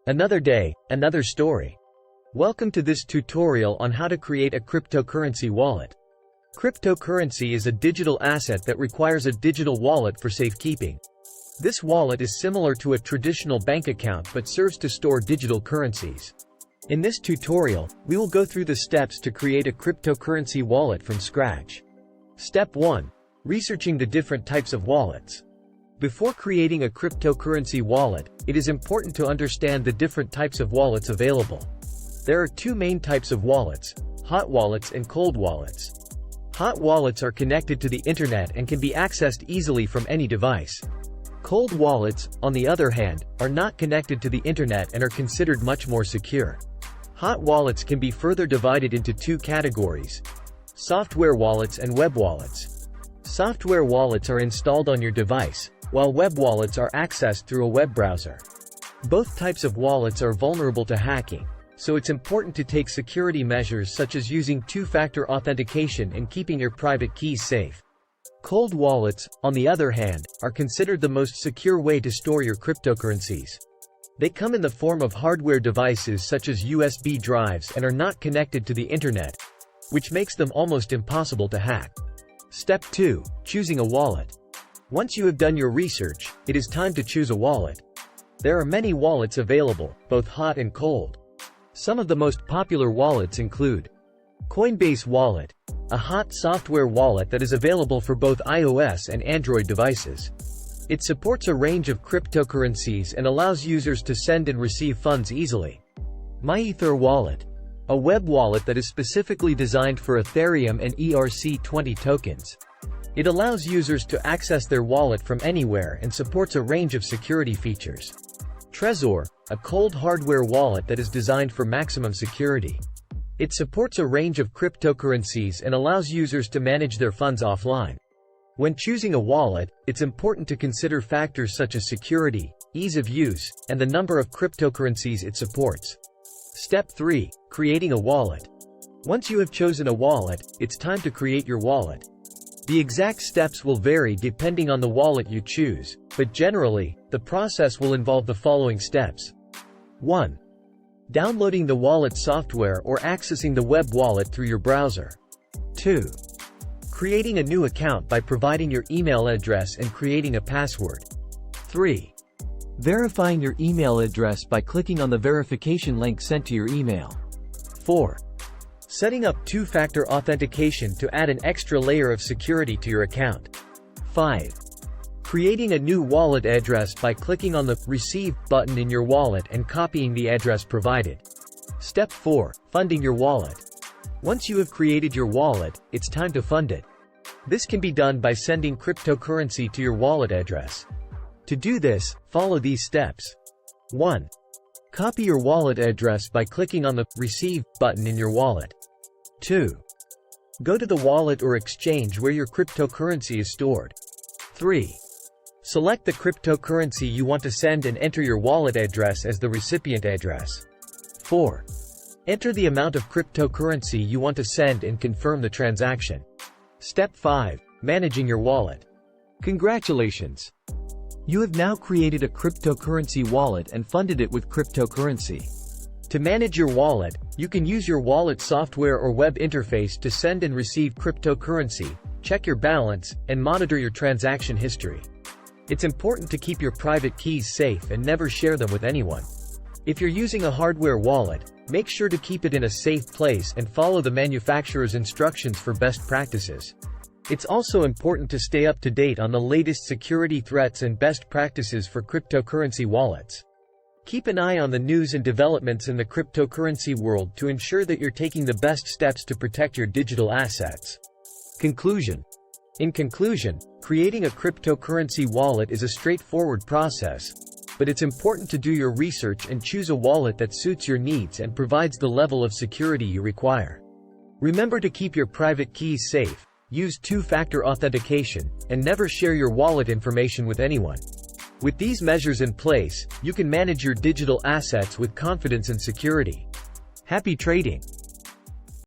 Another day, another story. Welcome to this tutorial on how to create a cryptocurrency wallet. Cryptocurrency is a digital asset that requires a digital wallet for safekeeping. This wallet is similar to a traditional bank account but serves to store digital currencies. In this tutorial, we will go through the steps to create a cryptocurrency wallet from scratch. Step 1. Researching the different types of wallets. Before creating a cryptocurrency wallet, it is important to understand the different types of wallets available. There are two main types of wallets: hot wallets and cold wallets. Hot wallets are connected to the internet and can be accessed easily from any device. Cold wallets, on the other hand, are not connected to the internet and are considered much more secure. Hot wallets can be further divided into two categories: software wallets and web wallets. Software wallets are installed on your device, while web wallets are accessed through a web browser. Both types of wallets are vulnerable to hacking, so it's important to take security measures such as using two-factor authentication and keeping your private keys safe. Cold wallets, on the other hand, are considered the most secure way to store your cryptocurrencies. They come in the form of hardware devices such as USB drives and are not connected to the internet, which makes them almost impossible to hack. Step 2. Choosing a wallet. Once you have done your research, it is time to choose a wallet. There are many wallets available, both hot and cold. Some of the most popular wallets include Coinbase Wallet, a hot software wallet that is available for both iOS and Android devices. It supports a range of cryptocurrencies and allows users to send and receive funds easily. MyEther Wallet, a web wallet that is specifically designed for Ethereum and ERC20 tokens. It allows users to access their wallet from anywhere and supports a range of security features. Trezor, a cold hardware wallet that is designed for maximum security. It supports a range of cryptocurrencies and allows users to manage their funds offline. When choosing a wallet, it's important to consider factors such as security, ease of use, and the number of cryptocurrencies it supports. Step 3. Creating a wallet. Once you have chosen a wallet, it's time to create your wallet. The exact steps will vary depending on the wallet you choose, but generally, the process will involve the following steps. 1. Downloading the wallet software or accessing the web wallet through your browser. 2. Creating a new account by providing your email address and creating a password. 3. Verifying your email address by clicking on the verification link sent to your email. 4. Setting up two-factor authentication to add an extra layer of security to your account. 5. Creating a new wallet address by clicking on the Receive button in your wallet and copying the address provided. Step 4. Funding your wallet. Once you have created your wallet, it's time to fund it. This can be done by sending cryptocurrency to your wallet address. To do this, follow these steps. 1. Copy your wallet address by clicking on the Receive button in your wallet. 2. Go to the wallet or exchange where your cryptocurrency is stored. 3. Select the cryptocurrency you want to send and enter your wallet address as the recipient address. 4. Enter the amount of cryptocurrency you want to send and confirm the transaction. Step 5. Managing your wallet. Congratulations! You have now created a cryptocurrency wallet and funded it with cryptocurrency. To manage your wallet, you can use your wallet software or web interface to send and receive cryptocurrency, check your balance, and monitor your transaction history. It's important to keep your private keys safe and never share them with anyone. If you're using a hardware wallet, make sure to keep it in a safe place and follow the manufacturer's instructions for best practices. It's also important to stay up to date on the latest security threats and best practices for cryptocurrency wallets. Keep an eye on the news and developments in the cryptocurrency world to ensure that you're taking the best steps to protect your digital assets. Conclusion. In conclusion, creating a cryptocurrency wallet is a straightforward process, but it's important to do your research and choose a wallet that suits your needs and provides the level of security you require. Remember to keep your private keys safe, use two-factor authentication, and never share your wallet information with anyone. With these measures in place, you can manage your digital assets with confidence and security. Happy trading!